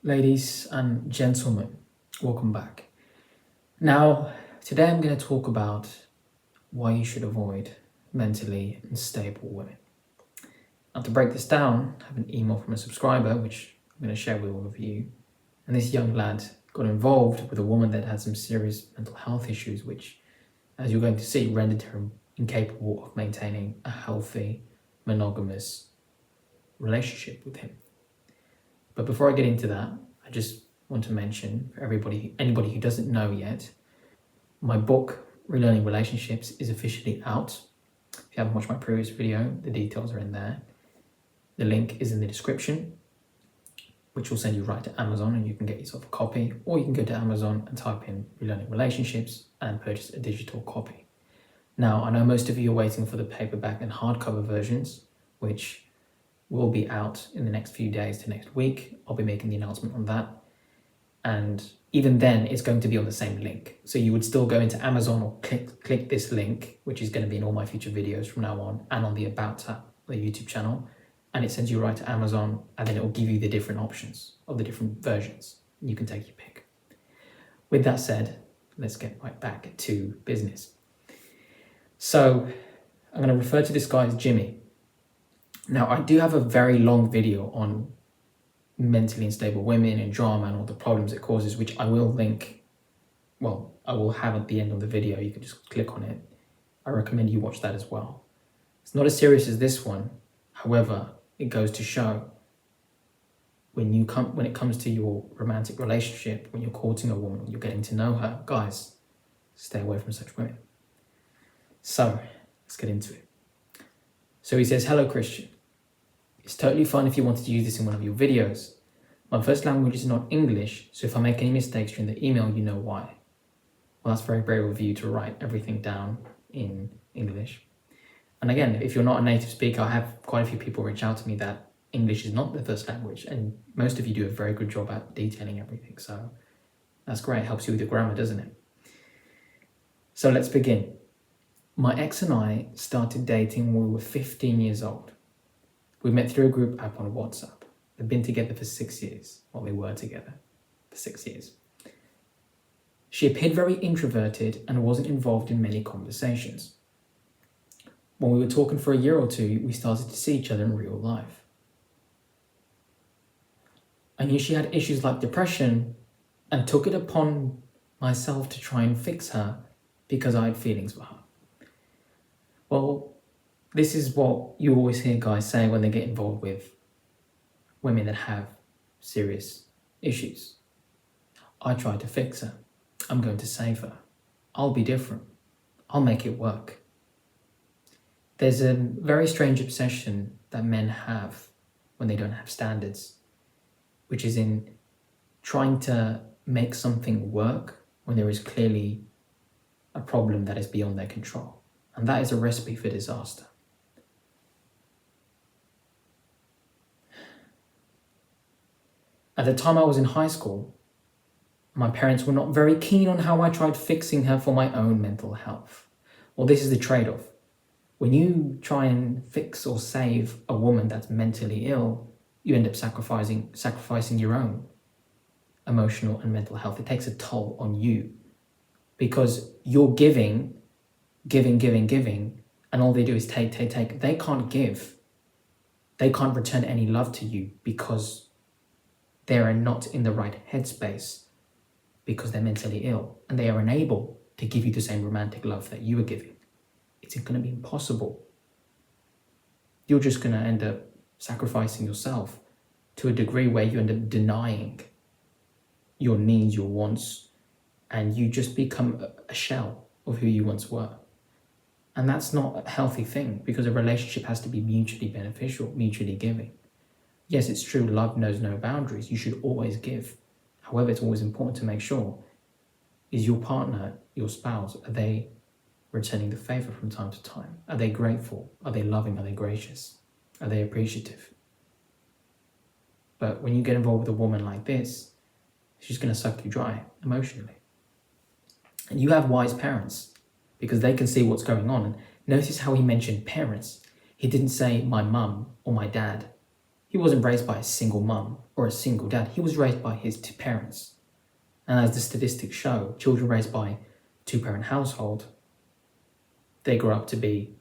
Ladies and gentlemen, welcome back. Now, today I'm going to talk about why you should avoid mentally unstable women. Now, to break this down, I have an email from a subscriber which I'm going to share with all of you. And this young lad got involved with a woman that had some serious mental health issues, which, as you're going to see, rendered her incapable of maintaining a healthy, monogamous relationship with him. But before I get into that, I just want to mention for anybody who doesn't know yet, my book, Relearning Relationships, is officially out. If you haven't watched my previous video, the details are in there. The link is in the description, which will send you right to Amazon and you can get yourself a copy, or you can go to Amazon and type in Relearning Relationships and purchase a digital copy. Now, I know most of you are waiting for the paperback and hardcover versions, which will be out in the next few days to next week. I'll be making the announcement on that. And even then, it's going to be on the same link. So you would still go into Amazon or click this link, which is going to be in all my future videos from now on, and on the About tab, the YouTube channel. And it sends you right to Amazon, and then it will give you the different options of the different versions. You can take your pick. With that said, let's get right back to business. So I'm going to refer to this guy as Jimmy. Now, I do have a very long video on mentally unstable women and drama and all the problems it causes, which I will link, I will have at the end of the video. You can just click on it. I recommend you watch that as well. It's not as serious as this one. However, it goes to show when it comes to your romantic relationship, when you're courting a woman, when you're getting to know her, guys, stay away from such women. So let's get into it. So he says, "Hello, Christian. It's totally fine if you wanted to use this in one of your videos. My first language is not English, so if I make any mistakes during the email, you know why." Well, that's very brave of you to write everything down in English. And again, if you're not a native speaker, I have quite a few people reach out to me that English is not their first language, and most of you do a very good job at detailing everything, so that's great. It helps you with your grammar, doesn't it? So let's begin. My ex and I started dating when we were 15 years old. We met through a group app on WhatsApp. They've been together for 6 years. Well, they were together for 6 years. She appeared very introverted and wasn't involved in many conversations. When we were talking for a year or two, we started to see each other in real life. I knew she had issues like depression and took it upon myself to try and fix her because I had feelings for her. Well, this is what you always hear guys say when they get involved with women that have serious issues. I tried to fix her. I'm going to save her. I'll be different. I'll make it work. There's a very strange obsession that men have when they don't have standards, which is in trying to make something work when there is clearly a problem that is beyond their control. And that is a recipe for disaster. At the time I was in high school, my parents were not very keen on how I tried fixing her for my own mental health. Well, this is the trade-off. When you try and fix or save a woman that's mentally ill, you end up sacrificing your own emotional and mental health. It takes a toll on you because you're giving, and all they do is take. They can't give. They can't return any love to you because they are not in the right headspace because they're mentally ill and they are unable to give you the same romantic love that you are giving. It's going to be impossible. You're just going to end up sacrificing yourself to a degree where you end up denying your needs, your wants, and you just become a shell of who you once were. And that's not a healthy thing because a relationship has to be mutually beneficial, mutually giving. Yes, it's true, love knows no boundaries. You should always give. However, it's always important to make sure, is your partner, your spouse, are they returning the favor from time to time? Are they grateful? Are they loving? Are they gracious? Are they appreciative? But when you get involved with a woman like this, she's going to suck you dry emotionally. And you have wise parents because they can see what's going on. And notice how he mentioned parents. He didn't say my mum or my dad. He wasn't raised by a single mum or a single dad. He was raised by his two parents. And as the statistics show, children raised by two-parent household, they grow up to be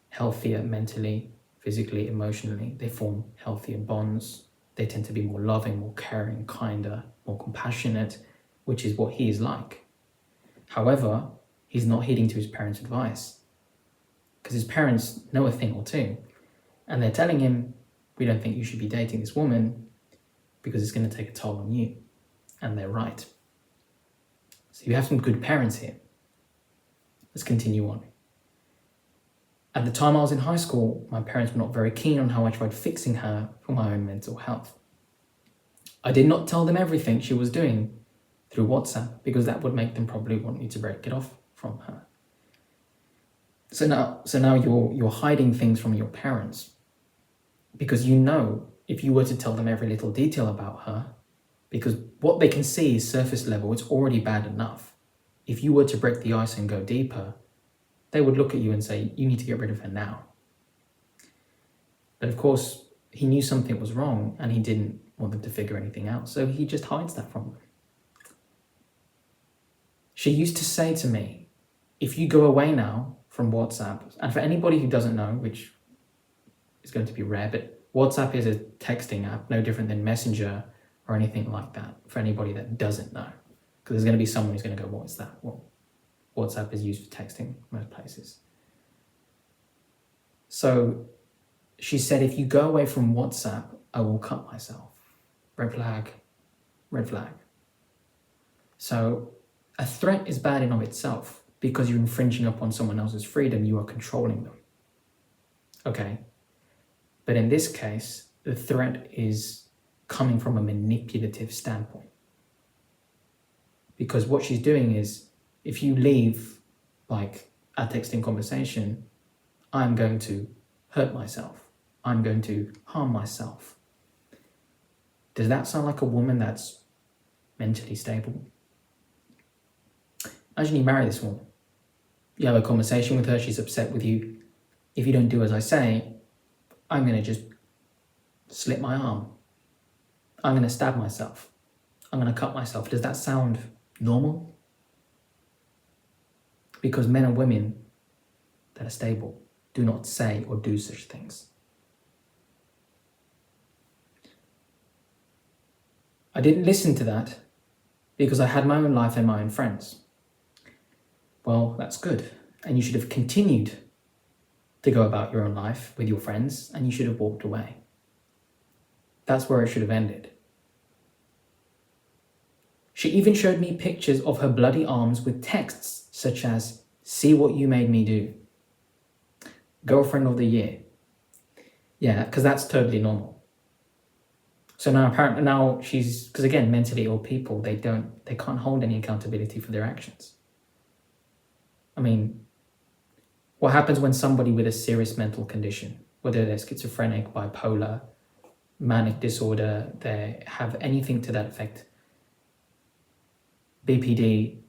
healthier mentally, physically, emotionally. They form healthier bonds. They tend to be more loving, more caring, kinder, more compassionate, which is what he is like. However, he's not heeding to his parents' advice because his parents know a thing or two, and they're telling him, we don't think you should be dating this woman because it's going to take a toll on you. And they're right. So you have some good parents here. Let's continue on. At the time I was in high school, my parents were not very keen on how I tried fixing her for my own mental health. I did not tell them everything she was doing through WhatsApp because that would make them probably want me to break it off from her. So now you're hiding things from your parents because you know if you were to tell them every little detail about her, because what they can see is surface level, it's already bad enough. If you were to break the ice and go deeper, they would look at you and say, you need to get rid of her now. But of course, he knew something was wrong and he didn't want them to figure anything out, so he just hides that from them. She used to say to me, if you go away now from WhatsApp, and for anybody who doesn't know, which is going to be rare, but WhatsApp is a texting app, no different than Messenger or anything like that, for anybody that doesn't know. Because there's going to be someone who's going to go, what is that? Well, WhatsApp is used for texting most places. So she said, if you go away from WhatsApp, I will cut myself. Red flag, red flag. So a threat is bad in of itself because you're infringing upon someone else's freedom, you are controlling them. Okay. But in this case, the threat is coming from a manipulative standpoint. Because what she's doing is, if you leave like a texting conversation, I'm going to hurt myself. I'm going to harm myself. Does that sound like a woman that's mentally stable? Imagine you marry this woman. You have a conversation with her, she's upset with you. If you don't do as I say, I'm going to just slit my arm. I'm going to stab myself. I'm going to cut myself. Does that sound normal? Because men and women that are stable do not say or do such things. I didn't listen to that because I had my own life and my own friends. Well, that's good. And you should have continued to go about your own life with your friends, and you should have walked away. That's where it should have ended. She even showed me pictures of her bloody arms with texts such as, see what you made me do. Girlfriend of the year. Yeah, because that's totally normal. So now she's, because again, mentally ill people, they can't hold any accountability for their actions. I mean, what happens when somebody with a serious mental condition, whether they're schizophrenic, bipolar, manic disorder, they have anything to that effect, BPD,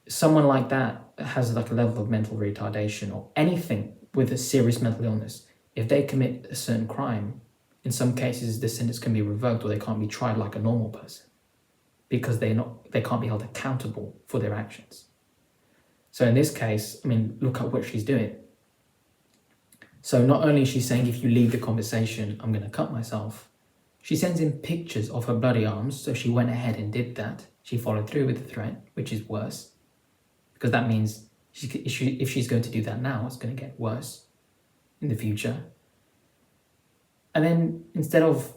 someone like that has like a level of mental retardation or anything with a serious mental illness, if they commit a certain crime, in some cases the sentence can be revoked or they can't be tried like a normal person because they can't be held accountable for their actions. So in this case, I mean, look at what she's doing. So not only is she saying, if you leave the conversation, I'm going to cut myself, she sends in pictures of her bloody arms. So she went ahead and did that. She followed through with the threat, which is worse. Because that means if she's going to do that now, it's going to get worse in the future. And then instead of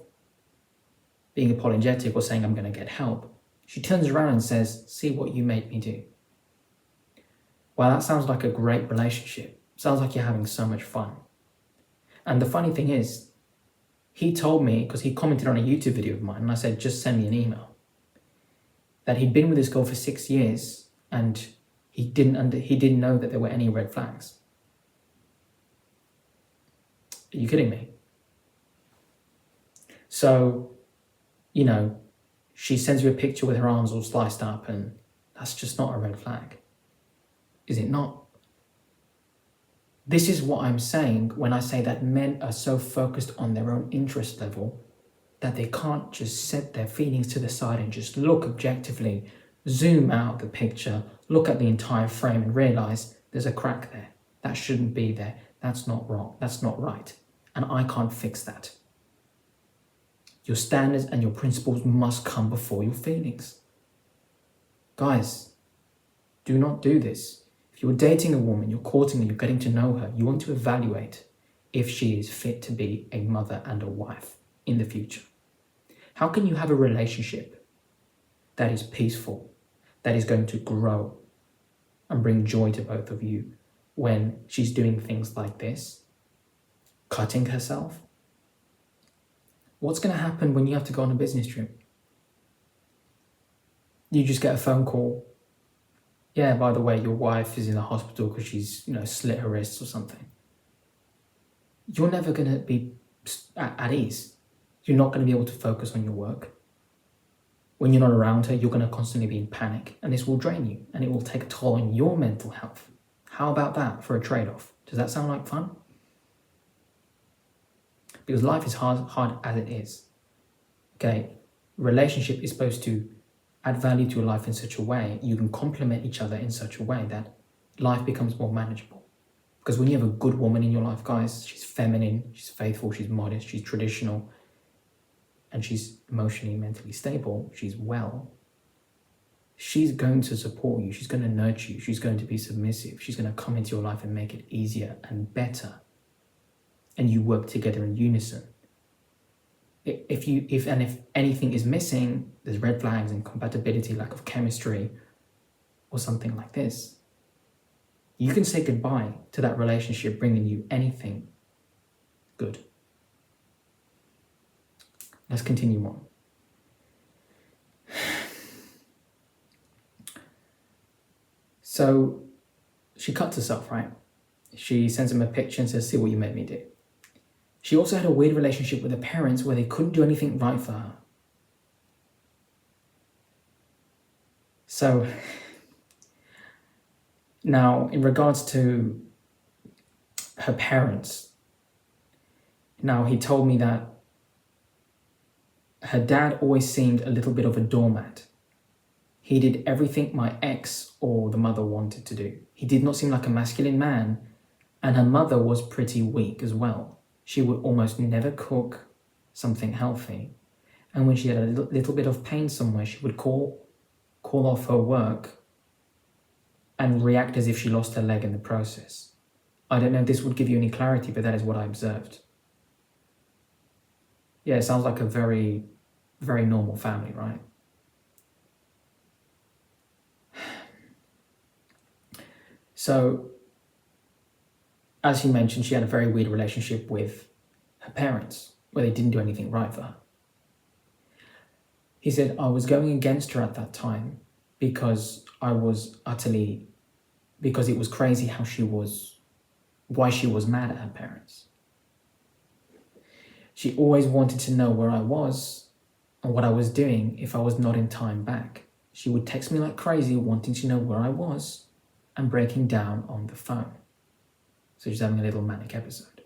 being apologetic or saying, I'm going to get help, she turns around and says, see what you made me do. Wow, that sounds like a great relationship. Sounds like you're having so much fun. And the funny thing is, he told me, because he commented on a YouTube video of mine, and I said, just send me an email, that he'd been with this girl for 6 years and he didn't know that there were any red flags. Are you kidding me? So, you know, she sends you a picture with her arms all sliced up, and that's just not a red flag. Is it not? This is what I'm saying when I say that men are so focused on their own interest level that they can't just set their feelings to the side and just look objectively, zoom out the picture, look at the entire frame and realize there's a crack there. That shouldn't be there. That's not wrong. That's not right. And I can't fix that. Your standards and your principles must come before your feelings. Guys, do not do this. If you're dating a woman, you're courting her, you're getting to know her, you want to evaluate if she is fit to be a mother and a wife in the future. How can you have a relationship that is peaceful, that is going to grow and bring joy to both of you when she's doing things like this, cutting herself? What's going to happen when you have to go on a business trip? You just get a phone call. Yeah, by the way, your wife is in the hospital because she's, slit her wrists or something. You're never going to be at ease. You're not going to be able to focus on your work. When you're not around her, you're going to constantly be in panic, and this will drain you and it will take a toll on your mental health. How about that for a trade-off? Does that sound like fun? Because life is hard as it is. Okay, relationship is supposed to add value to your life in such a way, you can complement each other in such a way that life becomes more manageable. Because when you have a good woman in your life, guys, she's feminine, she's faithful, she's modest, she's traditional, and she's emotionally, mentally stable, she's well, she's going to support you, she's going to nurture you, she's going to be submissive, she's going to come into your life and make it easier and better. And you work together in unison. If anything is missing, there's red flags, incompatibility, lack of chemistry, or something like this, you can say goodbye to that relationship bringing you anything good. Let's continue on. So she cuts herself, right? She sends him a picture and says, "See what you made me do." She also had a weird relationship with her parents where they couldn't do anything right for her. So, now in regards to her parents, now he told me that her dad always seemed a little bit of a doormat. He did everything my ex or the mother wanted to do. He did not seem like a masculine man, and her mother was pretty weak as well. She would almost never cook something healthy. And when she had a little bit of pain somewhere, she would call off her work and react as if she lost her leg in the process. I don't know if this would give you any clarity, but that is what I observed. Yeah, it sounds like a very, very normal family, right? So, as he mentioned, she had a very weird relationship with her parents, where they didn't do anything right for her. He said, "I was going against her at that time because because it was crazy why she was mad at her parents. She always wanted to know where I was and what I was doing if I was not in time back. She would text me like crazy, wanting to know where I was and breaking down on the phone." So she's having a little manic episode.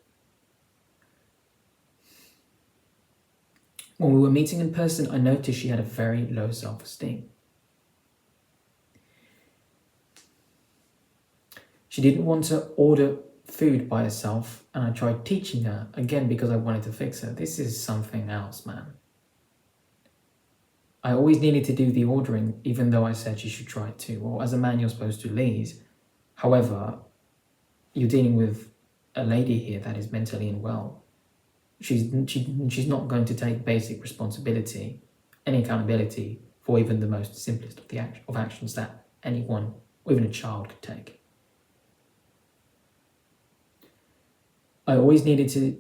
When we were meeting in person, I noticed she had a very low self-esteem. She didn't want to order food by herself, and I tried teaching her, again because I wanted to fix her. This is something else, man. I always needed to do the ordering, even though I said she should try it too. Well, as a man, you're supposed to lead. However, you're dealing with a lady here that is mentally unwell. She's not going to take basic responsibility, any accountability for even the most simplest of actions that anyone, or even a child, could take. I always needed to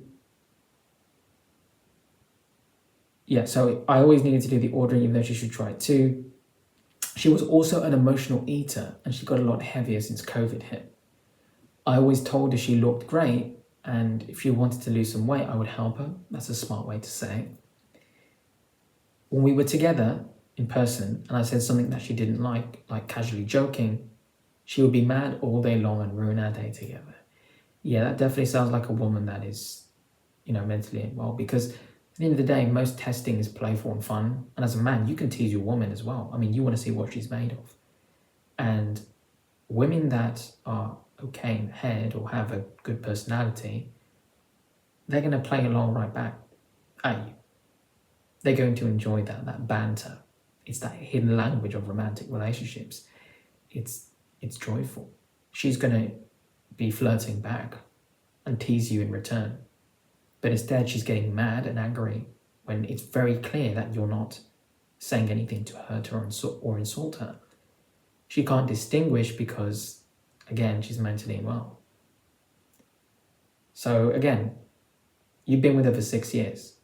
do the ordering, even though she should try it too. She was also an emotional eater, and she got a lot heavier since COVID hit. I always told her she looked great, and if she wanted to lose some weight, I would help her. That's a smart way to say it. When we were together in person, and I said something that she didn't like casually joking, she would be mad all day long and ruin our day together. Yeah, that definitely sounds like a woman that is, mentally unwell. Because at the end of the day, most testing is playful and fun. And as a man, you can tease your woman as well. I mean, you want to see what she's made of. And women that are okay in the head or have a good personality, they're going to play along right back at you. They're going to enjoy that banter. It's that hidden language of romantic relationships. It's joyful. She's going to be flirting back and tease you in return. But instead, she's getting mad and angry when it's very clear that you're not saying anything to hurt her or insult her. She can't distinguish because, again, she's mentally unwell. So, again, you've been with her for 6 years.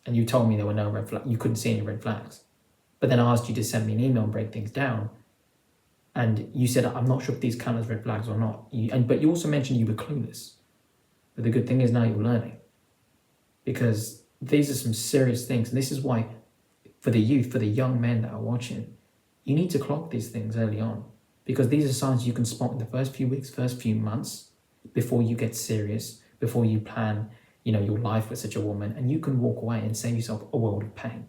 And you told me there were no red flags. You couldn't see any red flags. But then I asked you to send me an email and break things down. And you said, I'm not sure if these count as red flags or not. But you also mentioned you were clueless. But the good thing is now you're learning. Because these are some serious things. And this is why, for the youth, for the young men that are watching, you need to clock these things early on. Because these are signs you can spot in the first few weeks, first few months, before you get serious, before you plan, your life with such a woman. And you can walk away and save yourself a world of pain.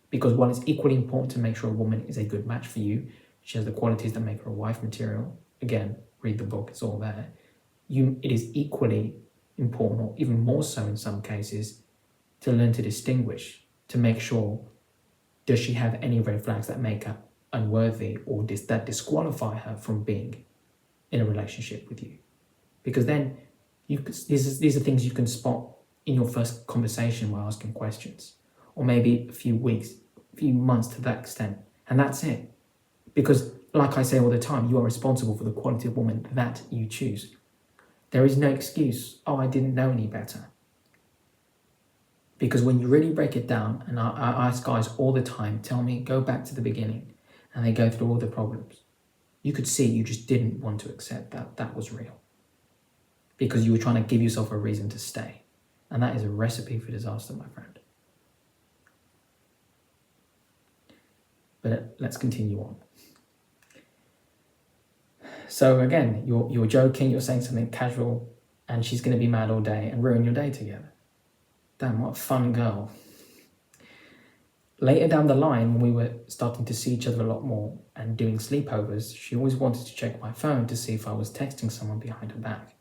Because while it's equally important to make sure a woman is a good match for you, she has the qualities that make her a wife material. Again, read the book, it's all there. It is equally important, or even more so in some cases, to learn to distinguish, to make sure, does she have any red flags that make her unworthy or that disqualify her from being in a relationship with you? Because then these are things you can spot in your first conversation while asking questions, or maybe a few weeks, a few months to that extent, and that's it. Because, like I say all the time, you are responsible for the quality of woman that you choose. There is no excuse, I didn't know any better. Because when you really break it down, and I ask guys all the time, tell me, go back to the beginning, and they go through all the problems. You could see you just didn't want to accept that was real. Because you were trying to give yourself a reason to stay. And that is a recipe for disaster, my friend. But let's continue on. So again, you're joking, you're saying something casual, and she's going to be mad all day and ruin your day together. Damn, what a fun girl. Later down the line, when we were starting to see each other a lot more and doing sleepovers, she always wanted to check my phone to see if I was texting someone behind her back.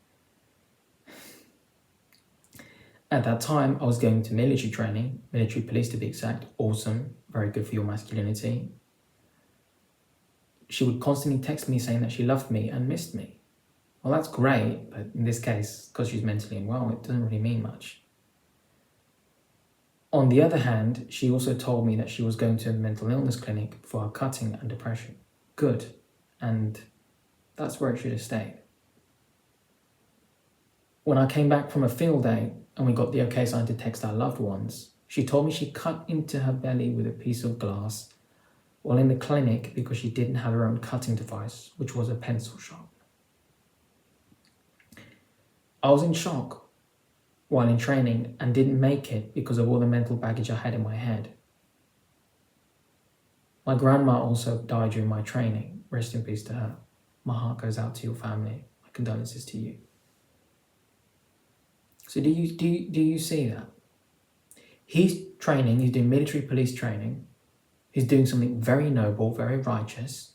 At that time, I was going to military training, military police to be exact. Awesome, very good for your masculinity. She would constantly text me saying that she loved me and missed me. Well, that's great, but in this case, because she's mentally unwell, it doesn't really mean much. On the other hand, she also told me that she was going to a mental illness clinic for her cutting and depression. Good, and that's where it should have stayed. When I came back from a field day and we got the okay sign to text our loved ones, she told me she cut into her belly with a piece of glass while in the clinic because she didn't have her own cutting device, which was a pencil sharpener. I was in shock while in training and didn't make it because of all the mental baggage I had in my head. My grandma also died during my training. Rest in peace to her. My heart goes out to your family. My condolences to you. So do you see that? He's training, he's doing military police training. He's doing something very noble, very righteous,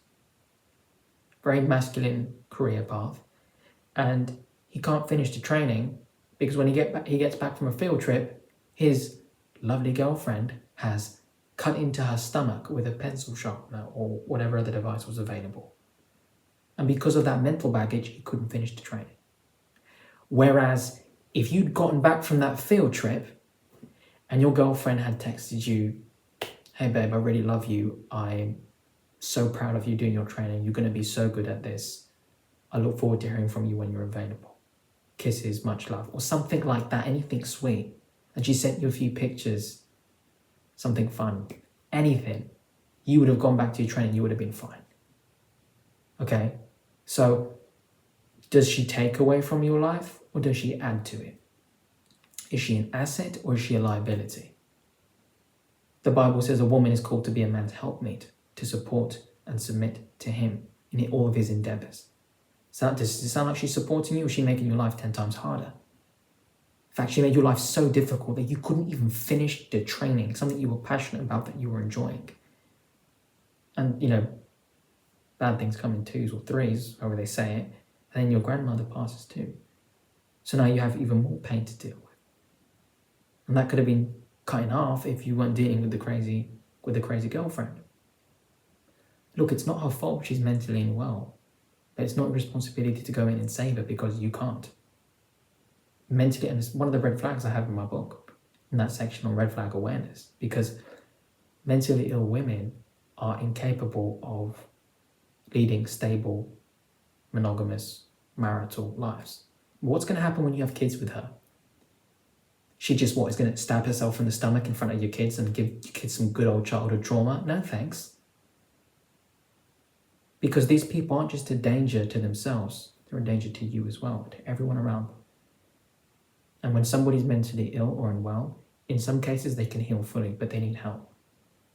very masculine career path. And he can't finish the training because when he gets back from a field trip, his lovely girlfriend has cut into her stomach with a pencil sharpener or whatever other device was available. And because of that mental baggage, he couldn't finish the training. Whereas if you'd gotten back from that field trip and your girlfriend had texted you, hey babe, I really love you. I'm so proud of you doing your training. You're going to be so good at this. I look forward to hearing from you when you're available. Kisses, much love, or something like that, anything sweet. And she sent you a few pictures, something fun, anything. You would have gone back to your training, you would have been fine. Okay? So, does she take away from your life or does she add to it? Is she an asset or is she a liability? The Bible says a woman is called to be a man's helpmate, to support and submit to him in all of his endeavors. Does it sound like she's supporting you, or is she making your life 10 times harder? In fact, she made your life so difficult that you couldn't even finish the training, something you were passionate about that you were enjoying. And, bad things come in twos or threes, however they say it, and then your grandmother passes too. So now you have even more pain to deal with. And that could have been cut in half if you weren't dealing with the crazy girlfriend. Look, it's not her fault she's mentally unwell, but it's not your responsibility to go in and save her because you can't. Mentally, and it's one of the red flags I have in my book, in that section on red flag awareness, because mentally ill women are incapable of leading stable, monogamous, marital lives. What's going to happen when you have kids with her? She just, is going to stab herself in the stomach in front of your kids and give your kids some good old childhood trauma? No, thanks. Because these people aren't just a danger to themselves, they're a danger to you as well, to everyone around them. And when somebody's mentally ill or unwell, in some cases they can heal fully, but they need help.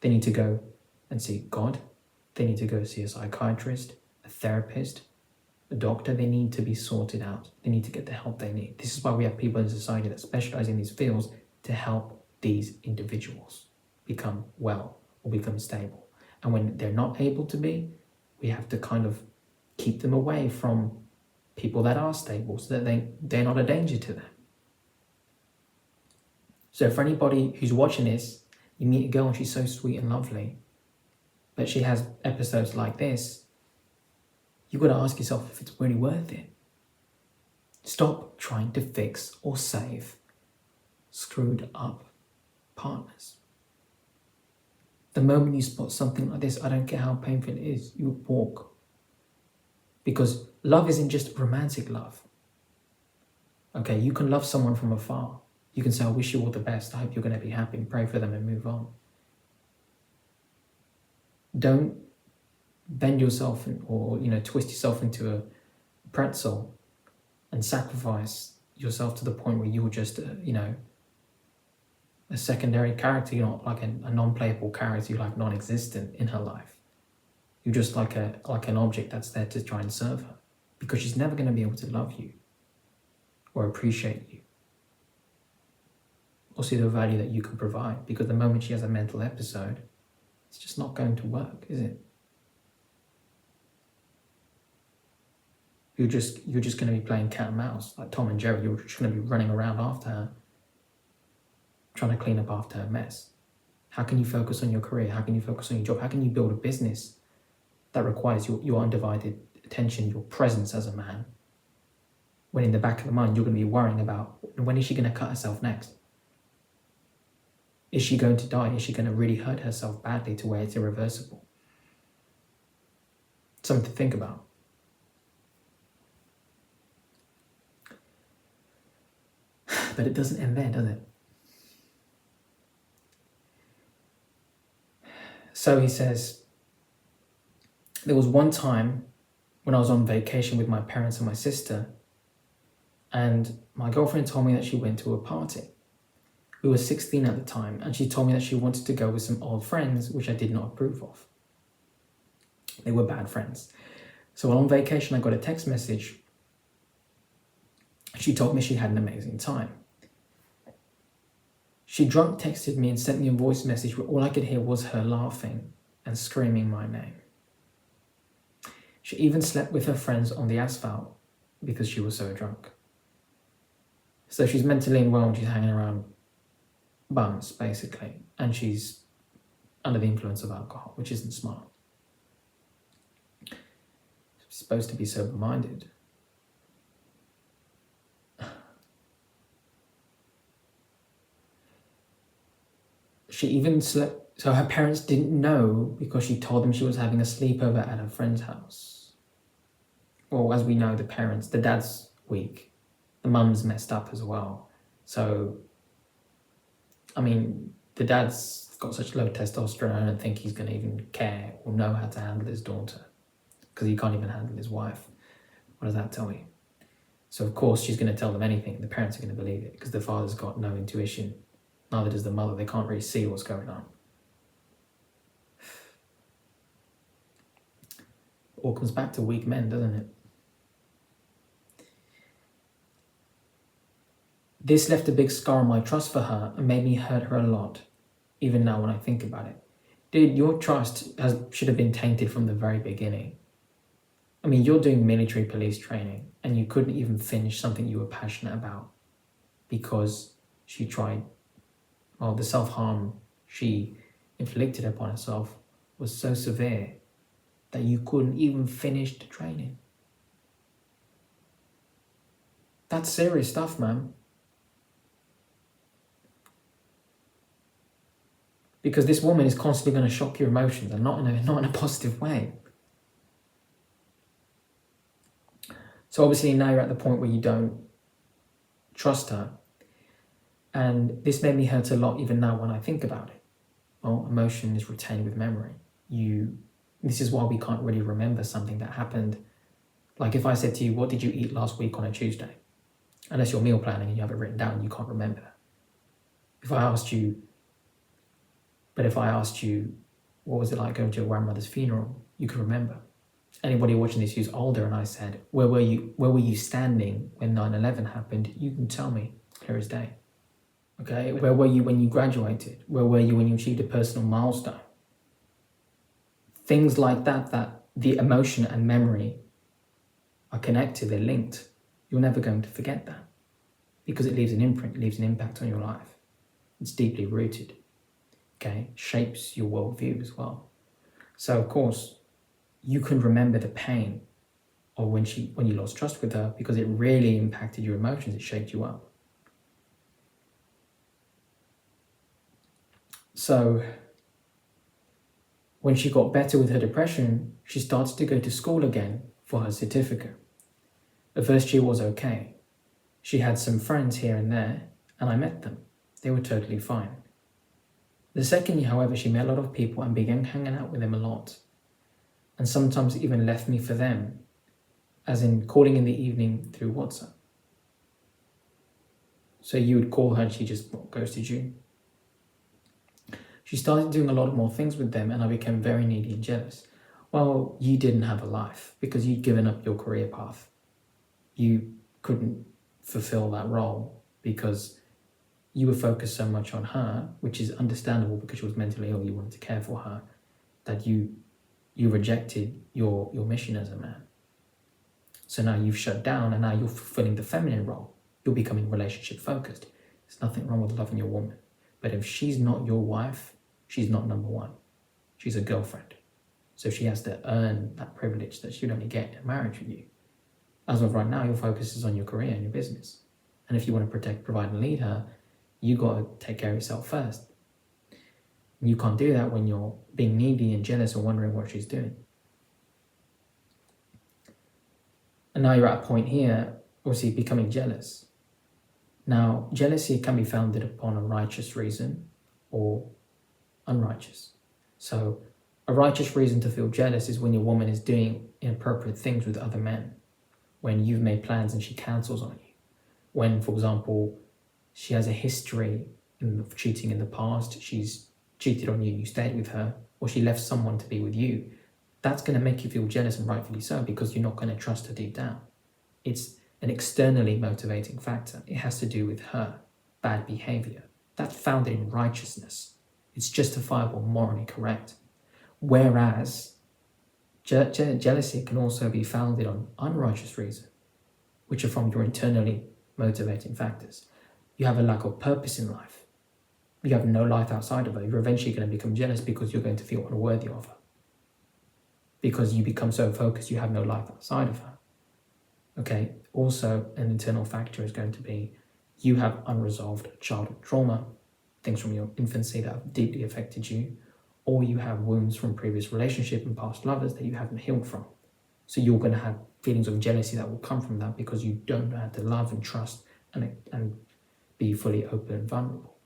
They need to go and see God. They need to go see a psychiatrist, a therapist, a doctor. They need to be sorted out. They need to get the help they need. This is why we have people in society that specialize in these fields to help these individuals become well or become stable. And when they're not able to be, we have to kind of keep them away from people that are stable so that they're not a danger to them. So for anybody who's watching this, you meet a girl and she's so sweet and lovely, but she has episodes like this, you've got to ask yourself if it's really worth it. Stop trying to fix or save screwed up partners. The moment you spot something like this, I don't care how painful it is, you walk. Because love isn't just romantic love. Okay, you can love someone from afar. You can say, I wish you all the best. I hope you're going to be happy, and pray for them and move on. Don't bend yourself or twist yourself into a pretzel and sacrifice yourself to the point where you're just a secondary character. You're not like a non-playable character. You're like non-existent in her life. You're just like an object that's there to try and serve her, because she's never going to be able to love you or appreciate you or see the value that you can provide, because the moment she has a mental episode, it's just not going to work, is it? You're just going to be playing cat and mouse, like Tom and Jerry. You're just going to be running around after her, trying to clean up after her mess. How can you focus on your career? How can you focus on your job? How can you build a business that requires your undivided attention, your presence as a man, when in the back of the mind, you're going to be worrying about, when is she going to cut herself next? Is she going to die? Is she going to really hurt herself badly to where it's irreversible? Something to think about. But it doesn't end there, does it? So he says, there was one time when I was on vacation with my parents and my sister, and my girlfriend told me that she went to a party. We were 16 at the time, and she told me that she wanted to go with some old friends, which I did not approve of. They were bad friends. So while on vacation, I got a text message. She told me she had an amazing time. She drunk texted me and sent me a voice message where all I could hear was her laughing and screaming my name. She even slept with her friends on the asphalt because she was so drunk. So she's mentally unwell and she's hanging around bums, basically, and she's under the influence of alcohol, which isn't smart. She's supposed to be sober-minded. She even slept, so her parents didn't know because she told them she was having a sleepover at her friend's house. Well, as we know, the dad's weak, the mum's messed up as well. So, I mean, the dad's got such low testosterone, I don't think he's going to even care or know how to handle his daughter, because he can't even handle his wife. What does that tell you? So, of course, she's going to tell them anything. The parents are going to believe it because the father's got no intuition. Neither does the mother. They can't really see what's going on. It all comes back to weak men, doesn't it? This left a big scar on my trust for her and made me hurt her a lot, even now when I think about it. Dude, your trust should have been tainted from the very beginning. I mean, you're doing military police training and you couldn't even finish something you were passionate about because she tried, well, the self-harm she inflicted upon herself was so severe that you couldn't even finish the training. That's serious stuff, man. Because this woman is constantly going to shock your emotions, and not in a positive way. So obviously now you're at the point where you don't trust her. And this made me hurt a lot even now when I think about it. Well, emotion is retained with memory. This is why we can't really remember something that happened. Like if I said to you, what did you eat last week on a Tuesday? Unless you're meal planning and you have it written down, you can't remember that. If I asked you, what was it like going to your grandmother's funeral? You could remember. Anybody watching this who's older and I said, where were you standing when 9/11 happened? You can tell me, clear as day. Okay, where were you when you graduated? Where were you when you achieved a personal milestone? Things like that the emotion and memory are connected, they're linked. You're never going to forget that because it leaves an imprint, it leaves an impact on your life. It's deeply rooted, okay? Shapes your worldview as well. So of course, you can remember the pain of when you lost trust with her because it really impacted your emotions, it shaped you up. So when she got better with her depression, she started to go to school again for her certificate. The first year was okay. She had some friends here and there, and I met them. They were totally fine. The second year, however, she met a lot of people and began hanging out with them a lot, and sometimes even left me for them, as in calling in the evening through WhatsApp. So you would call her and she just ghosted you. She started doing a lot more things with them and I became very needy and jealous. Well, you didn't have a life because you'd given up your career path. You couldn't fulfill that role because you were focused so much on her, which is understandable because she was mentally ill, you wanted to care for her, that you rejected your mission as a man. So now you've shut down and now you're fulfilling the feminine role. You're becoming relationship focused. There's nothing wrong with loving your woman. But if she's not your wife, she's not number one. She's a girlfriend. So she has to earn that privilege that she'd only get in marriage with you. As of right now, your focus is on your career and your business. And if you want to protect, provide, and lead her, you got to take care of yourself first. You can't do that when you're being needy and jealous and wondering what she's doing. And now you're at a point here, obviously becoming jealous. Now, jealousy can be founded upon a righteous reason or unrighteous. So a righteous reason to feel jealous is when your woman is doing inappropriate things with other men, when you've made plans and she cancels on you, when, for example, she has a history of cheating in the past, she's cheated on you, you stayed with her, or she left someone to be with you. That's going to make you feel jealous, and rightfully so, because you're not going to trust her deep down. It's an externally motivating factor. It has to do with her bad behavior. That's founded in righteousness. It's justifiable, morally correct. Whereas jealousy can also be founded on unrighteous reason, which are from your internally motivating factors. You have a lack of purpose in life. You have no life outside of her. You're eventually going to become jealous because you're going to feel unworthy of her. Because you become so focused, you have no life outside of her. Okay, also an internal factor is going to be you have unresolved childhood trauma, things from your infancy that have deeply affected you, or you have wounds from previous relationship and past lovers that you haven't healed from. So you're going to have feelings of jealousy that will come from that because you don't know how to love and trust and be fully open and vulnerable.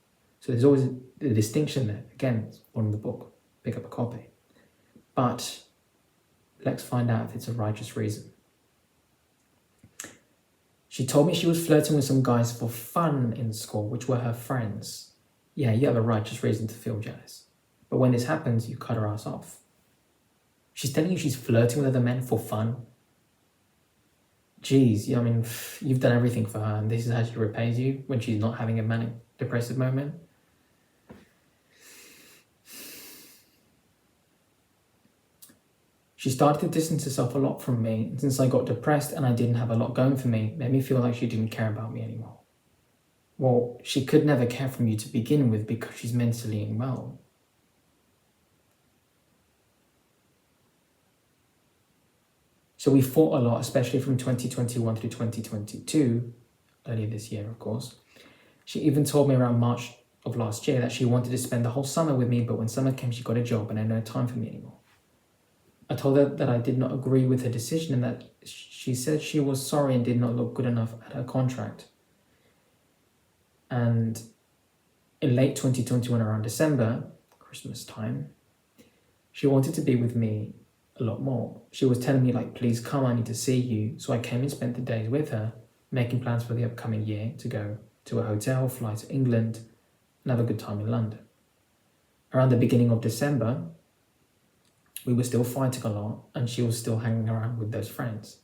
So there's always a distinction there. Again, it's on the book, pick up a copy. But let's find out if it's a righteous reason. She told me she was flirting with some guys for fun in school, which were her friends. Yeah, you have a righteous reason to feel jealous. But when this happens, you cut her ass off. She's telling you she's flirting with other men for fun. geez, I mean, you've done everything for her, and this is how she repays you when she's not having a manic depressive moment. She started to distance herself a lot from me, and since I got depressed and I didn't have a lot going for me, it made me feel like she didn't care about me anymore. Well, she could never care for you to begin with because she's mentally unwell. So we fought a lot, especially from 2021 through 2022, earlier this year, of course. She even told me around March of last year that she wanted to spend the whole summer with me, but when summer came, she got a job and had no time for me anymore. I told her that I did not agree with her decision and that she said she was sorry and did not look good enough at her contract. And in late 2021, around December, Christmas time, she wanted to be with me a lot more. She was telling me, like, please come, I need to see you. So I came and spent the days with her, making plans for the upcoming year to go to a hotel, fly to England, and have a good time in London. Around the beginning of December, we were still fighting a lot, and she was still hanging around with those friends.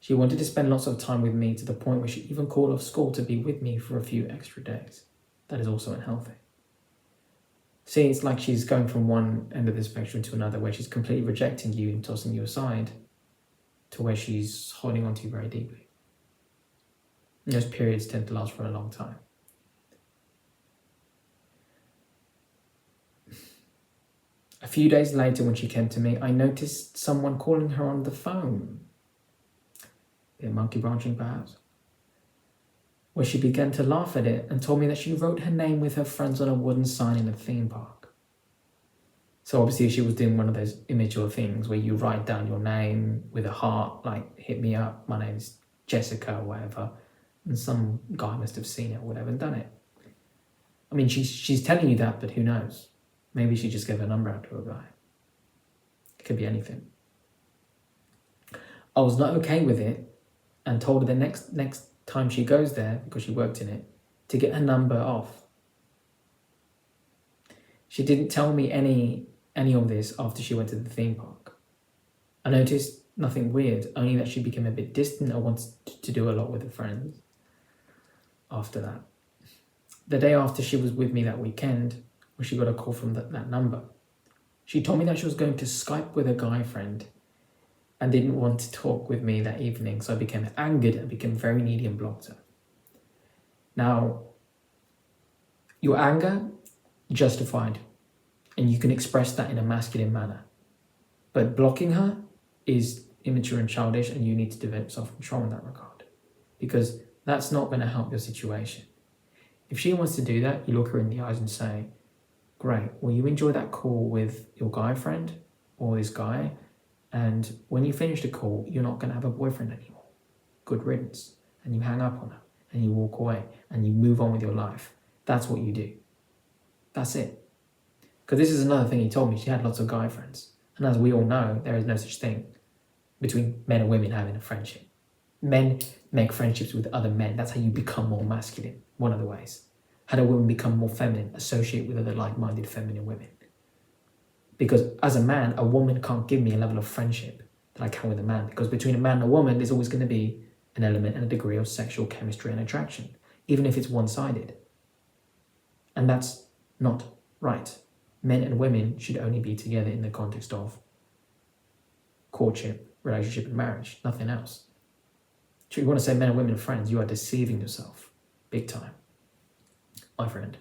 She wanted to spend lots of time with me to the point where she even called off school to be with me for a few extra days. That is also unhealthy. See, it's like she's going from one end of the spectrum to another, where she's completely rejecting you and tossing you aside, to where she's holding on to you very deeply. And those periods tend to last for a long time. A few days later, when she came to me, I noticed someone calling her on the phone. A bit monkey branching, perhaps. Where she began to laugh at it and told me that she wrote her name with her friends on a wooden sign in a theme park. So obviously she was doing one of those immature things where you write down your name with a heart, like, hit me up, my name's Jessica or whatever. And some guy must have seen it or whatever and done it. I mean, she's telling you that, but who knows? Maybe she just gave her number out to a guy. It could be anything. I was not okay with it and told her the next time she goes there, because she worked in it, to get her number off. She didn't tell me any of this after she went to the theme park. I noticed nothing weird, only that she became a bit distant and wanted to do a lot with her friends after that. The day after she was with me that weekend, when she got a call from that number, she told me that she was going to Skype with a guy friend and didn't want to talk with me that evening, so I became angered and became very needy and blocked her. Now, your anger, justified, and you can express that in a masculine manner. But blocking her is immature and childish, and you need to develop self-control in that regard, because that's not going to help your situation. If she wants to do that, you look her in the eyes and say, great, well, you enjoy that call with your guy friend or this guy, and when you finish the call, you're not going to have a boyfriend anymore. Good riddance. And you hang up on her, and you walk away, and you move on with your life. That's what you do. That's it. Because this is another thing he told me. She had lots of guy friends. And as we all know, there is no such thing between men and women having a friendship. Men make friendships with other men. That's how you become more masculine. One of the ways. How do women become more feminine? Associate with other like-minded feminine women. Because as a man, a woman can't give me a level of friendship that I can with a man. Because between a man and a woman, there's always going to be an element and a degree of sexual chemistry and attraction, even if it's one-sided. And that's not right. Men and women should only be together in the context of courtship, relationship, and marriage, nothing else. So if you want to say men and women are friends, you are deceiving yourself, big time, my friend.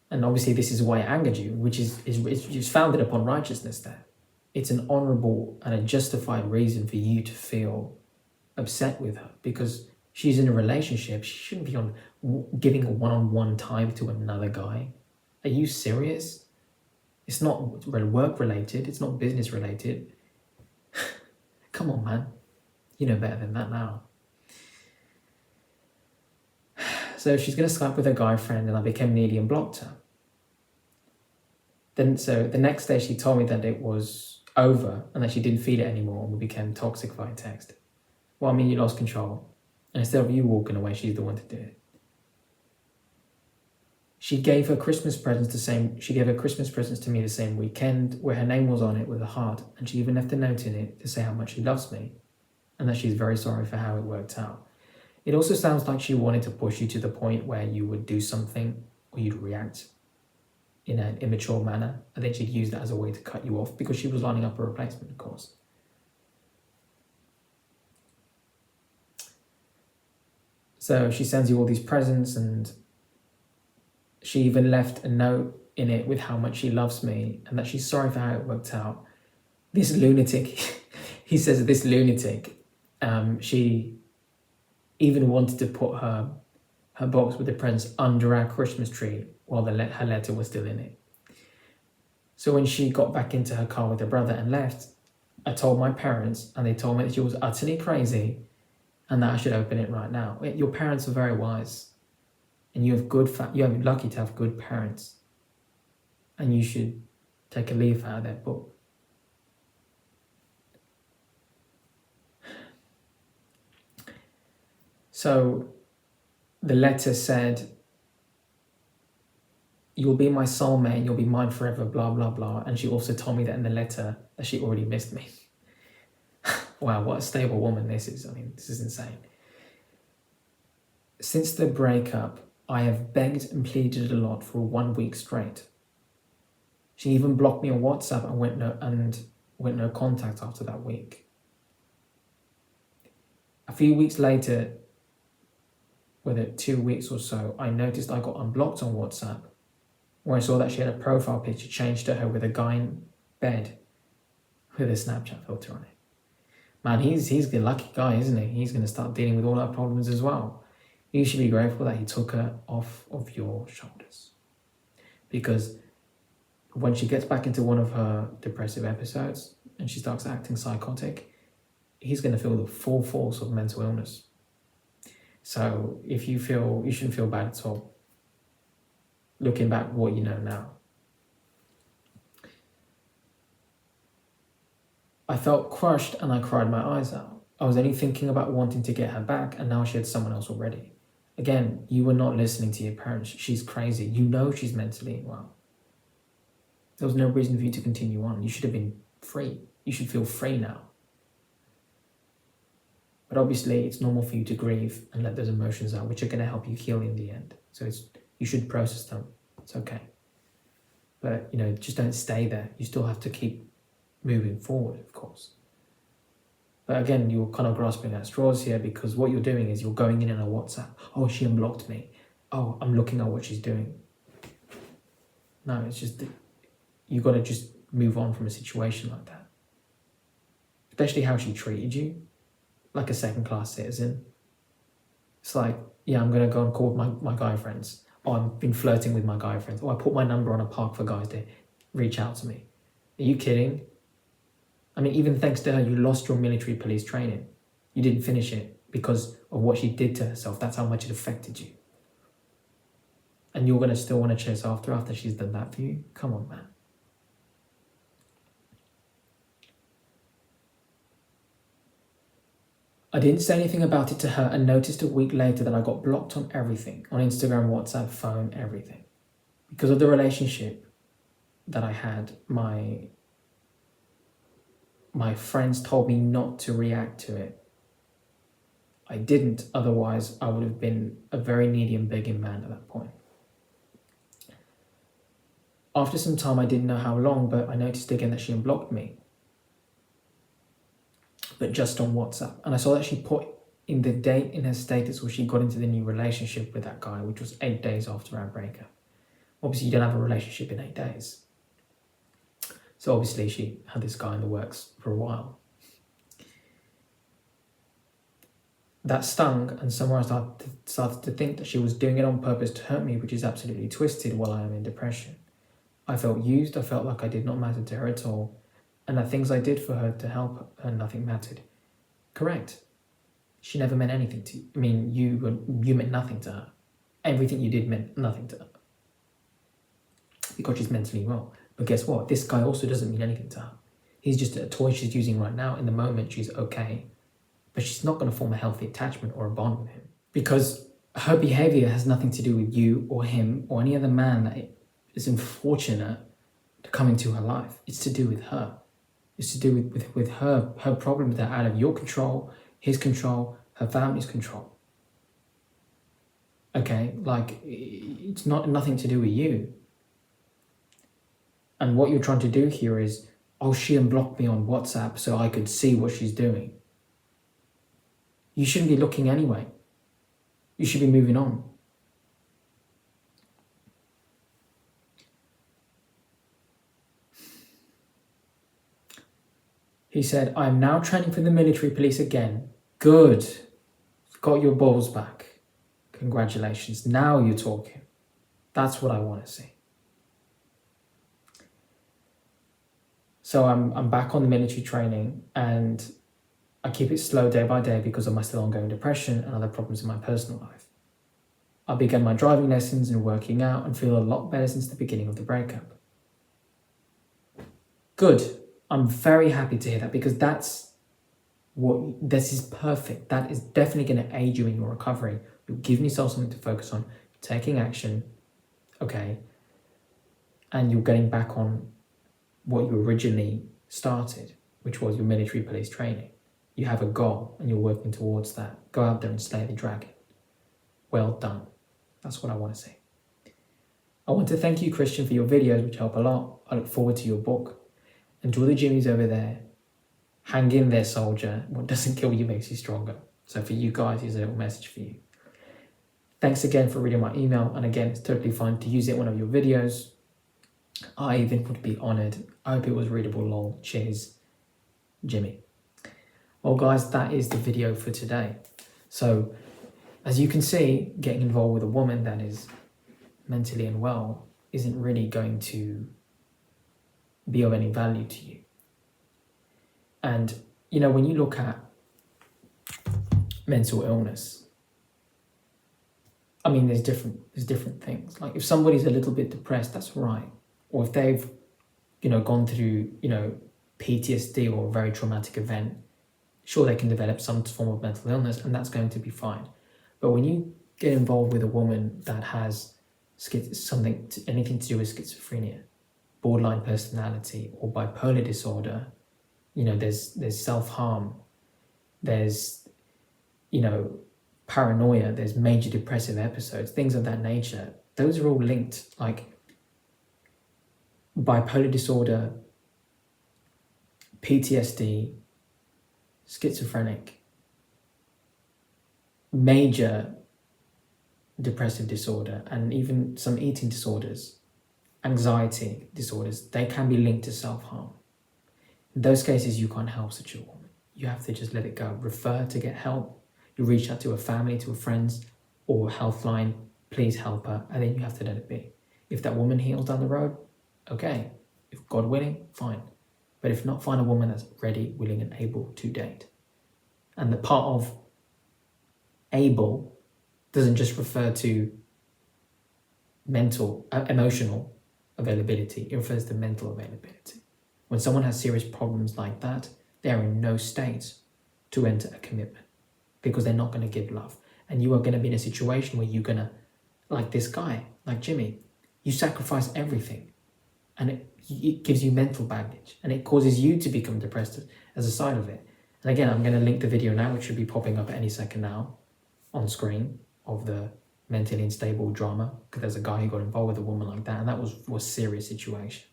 And obviously this is why it angered you, which is founded upon righteousness there. It's an honorable and a justified reason for you to feel upset with her, because she's in a relationship. She shouldn't be giving a one-on-one time to another guy. Are you serious? It's not work related. It's not business related. Come on, man. You know better than that now. So she's going to Skype with her guy friend, and I became needy and blocked her. So the next day she told me that it was over and that she didn't feel it anymore, and we became toxic via text. Well, I mean, you lost control. And instead of you walking away, she's the one to do it. She gave her Christmas presents to me the same weekend, where her name was on it with a heart, and she even left a note in it to say how much she loves me. and that she's very sorry for how it worked out. It also sounds like she wanted to push you to the point where you would do something or you'd react in an immature manner, and then she'd use that as a way to cut you off because she was lining up a replacement, of course. So she sends you all these presents, and she even left a note in it with how much she loves me and that she's sorry for how it worked out. This lunatic, he says this lunatic, she even wanted to put her box with the presents under our Christmas tree while her letter was still in it. So when she got back into her car with her brother and left, I told my parents, and they told me that she was utterly crazy and that I should open it right now. Your parents are very wise, and you're lucky to have good parents, and you should take a leaf out of their book. So the letter said, "You'll be my soulmate, you'll be mine forever, blah, blah, blah." And she also told me that in the letter that she already missed me. Wow, what a stable woman this is. I mean, this is insane. Since the breakup, I have begged and pleaded a lot for 1 week straight. She even blocked me on WhatsApp and went no contact after that week. A few weeks later, whether 2 weeks or so, I noticed I got unblocked on WhatsApp, where I saw that she had a profile picture changed to her with a guy in bed with a Snapchat filter on it. Man, he's the lucky guy, isn't he? He's going to start dealing with all our problems as well. You should be grateful that he took her off of your shoulders. Because when she gets back into one of her depressive episodes and she starts acting psychotic, he's going to feel the full force of mental illness. So you shouldn't feel bad at all. Looking back what you know now. I felt crushed and I cried my eyes out. I was only thinking about wanting to get her back, and now she had someone else already. Again, you were not listening to your parents. She's crazy. You know she's mentally unwell. There was no reason for you to continue on. You should have been free. You should feel free now. But obviously, it's normal for you to grieve and let those emotions out, which are going to help you heal in the end. So you should process them. It's okay. But, just don't stay there. You still have to keep moving forward, of course. But again, you're kind of grasping at straws here, because what you're doing is you're going in on a WhatsApp. Oh, she unblocked me. Oh, I'm looking at what she's doing. No, it's just you got to just move on from a situation like that. Especially how she treated you, like a second-class citizen. It's like, yeah, I'm going to go and call my guy friends. Oh, I've been flirting with my guy friends. Oh, I put my number on a park for guys to reach out to me. Are you kidding? I mean, even thanks to her, you lost your military police training. You didn't finish it because of what she did to herself. That's how much it affected you. And you're going to still want to chase after she's done that for you? Come on, man. I didn't say anything about it to her and noticed a week later that I got blocked on everything. On Instagram, WhatsApp, phone, everything. Because of the relationship that I had, my friends told me not to react to it. I didn't, otherwise I would have been a very needy and begging man at that point. After some time, I didn't know how long, but I noticed again that she unblocked me. But just on WhatsApp. And I saw that she put in the date in her status where she got into the new relationship with that guy, which was 8 days after our breakup. Obviously, you don't have a relationship in 8 days. So obviously she had this guy in the works for a while. That stung, and somewhere I started to think that she was doing it on purpose to hurt me, which is absolutely twisted while I am in depression. I felt used, I felt like I did not matter to her at all, and that things I did for her to help her, nothing mattered. Correct. She never meant anything to you. I mean, you meant nothing to her. Everything you did meant nothing to her. Because she's mentally well. But guess what? This guy also doesn't mean anything to her. He's just a toy she's using right now. In the moment, she's okay. But she's not going to form a healthy attachment or a bond with him. Because her behavior has nothing to do with you or him or any other man that is unfortunate to come into her life. It's to do with her. It's to do with her problems that are out of your control. his control, her family's control. Okay, like it's nothing to do with you. And what you're trying to do here is, oh, she unblocked me on WhatsApp so I could see what she's doing. You shouldn't be looking anyway. You should be moving on. He said, I'm now training for the military police again. Good. Got your balls back. Congratulations. Now you're talking. That's what I want to see. So I'm back on the military training, and I keep it slow day by day because of my still ongoing depression and other problems in my personal life. I began my driving lessons and working out and feel a lot better since the beginning of the breakup. Good. I'm very happy to hear that, because this is perfect. That is definitely going to aid you in your recovery. You're giving yourself something to focus on, you're taking action, okay, and you're getting back on what you originally started, which was your military police training. You have a goal and you're working towards that. Go out there and slay the dragon. Well done. That's what I want to say. I want to thank you, Christian, for your videos, which help a lot. I look forward to your book. And to all the Jimmies over there, hang in there, soldier. What doesn't kill you makes you stronger. So for you guys, here's a little message for you. Thanks again for reading my email. And again, it's totally fine to use it in one of your videos. I even would be honored. I hope it was readable. Lol. Cheers, Jimmy. Well, guys, that is the video for today. So as you can see, getting involved with a woman that is mentally unwell isn't really going to be of any value to you. And, you know, when you look at mental illness, I mean, there's different things. Like if somebody's a little bit depressed, that's right. Or if they've, gone through, PTSD or a very traumatic event, sure, they can develop some form of mental illness, and that's going to be fine. But when you get involved with a woman that has anything to do with schizophrenia, borderline personality, or bipolar disorder, there's self-harm, there's, paranoia, there's major depressive episodes, things of that nature. Those are all linked, like bipolar disorder, PTSD, schizophrenic, major depressive disorder, and even some eating disorders, anxiety disorders, they can be linked to self-harm. In those cases, you can't help such a woman. You have to just let it go. Refer to get help. You reach out to a family, to a friends, or a healthline, please help her, and then you have to let it be. If that woman heals down the road, okay. If God willing, fine. But if not, find a woman that's ready, willing, and able to date. And the part of able doesn't just refer to emotional availability. It refers to mental availability. When someone has serious problems like that, they're in no state to enter a commitment because they're not going to give love. And you are going to be in a situation where you're going to, like this guy, like Jimmy, you sacrifice everything, and it gives you mental baggage, and it causes you to become depressed as a side of it. And again, I'm going to link the video now, which should be popping up at any second now on screen, of the mentally unstable drama, because there's a guy who got involved with a woman like that, and that was a serious situation.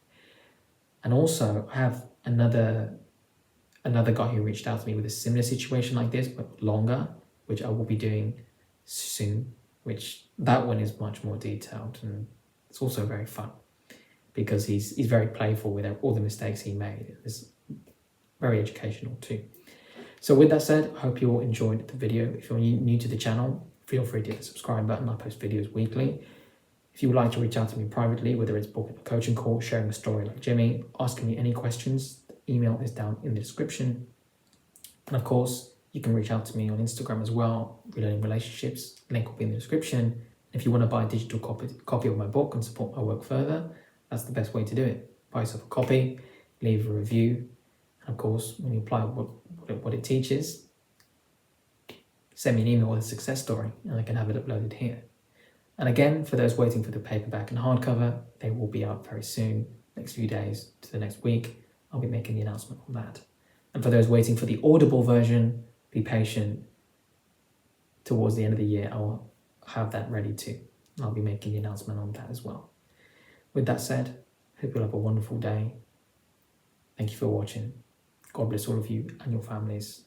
And also, I have another guy who reached out to me with a similar situation like this, but longer, which I will be doing soon, which that one is much more detailed, and it's also very fun because he's very playful with all the mistakes he made. It's very educational too. So with that said, I hope you all enjoyed the video. If you're new to the channel, feel free to hit the subscribe button. I post videos weekly. If you would like to reach out to me privately, whether it's booking a coaching call, sharing a story like Jimmy, asking me any questions, the email is down in the description. And of course, you can reach out to me on Instagram as well, Relearning Relationships, link will be in the description. If you want to buy a digital copy of my book and support my work further, that's the best way to do it. Buy yourself a copy, leave a review, and of course, when you apply what it teaches, send me an email with a success story and I can have it uploaded here. And again, for those waiting for the paperback and hardcover, they will be out very soon, next few days to the next week. I'll be making the announcement on that. And for those waiting for the Audible version, be patient. Towards the end of the year, I'll have that ready too. I'll be making the announcement on that as well. With that said, hope you'll have a wonderful day. Thank you for watching. God bless all of you and your families.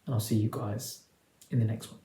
And I'll see you guys in the next one.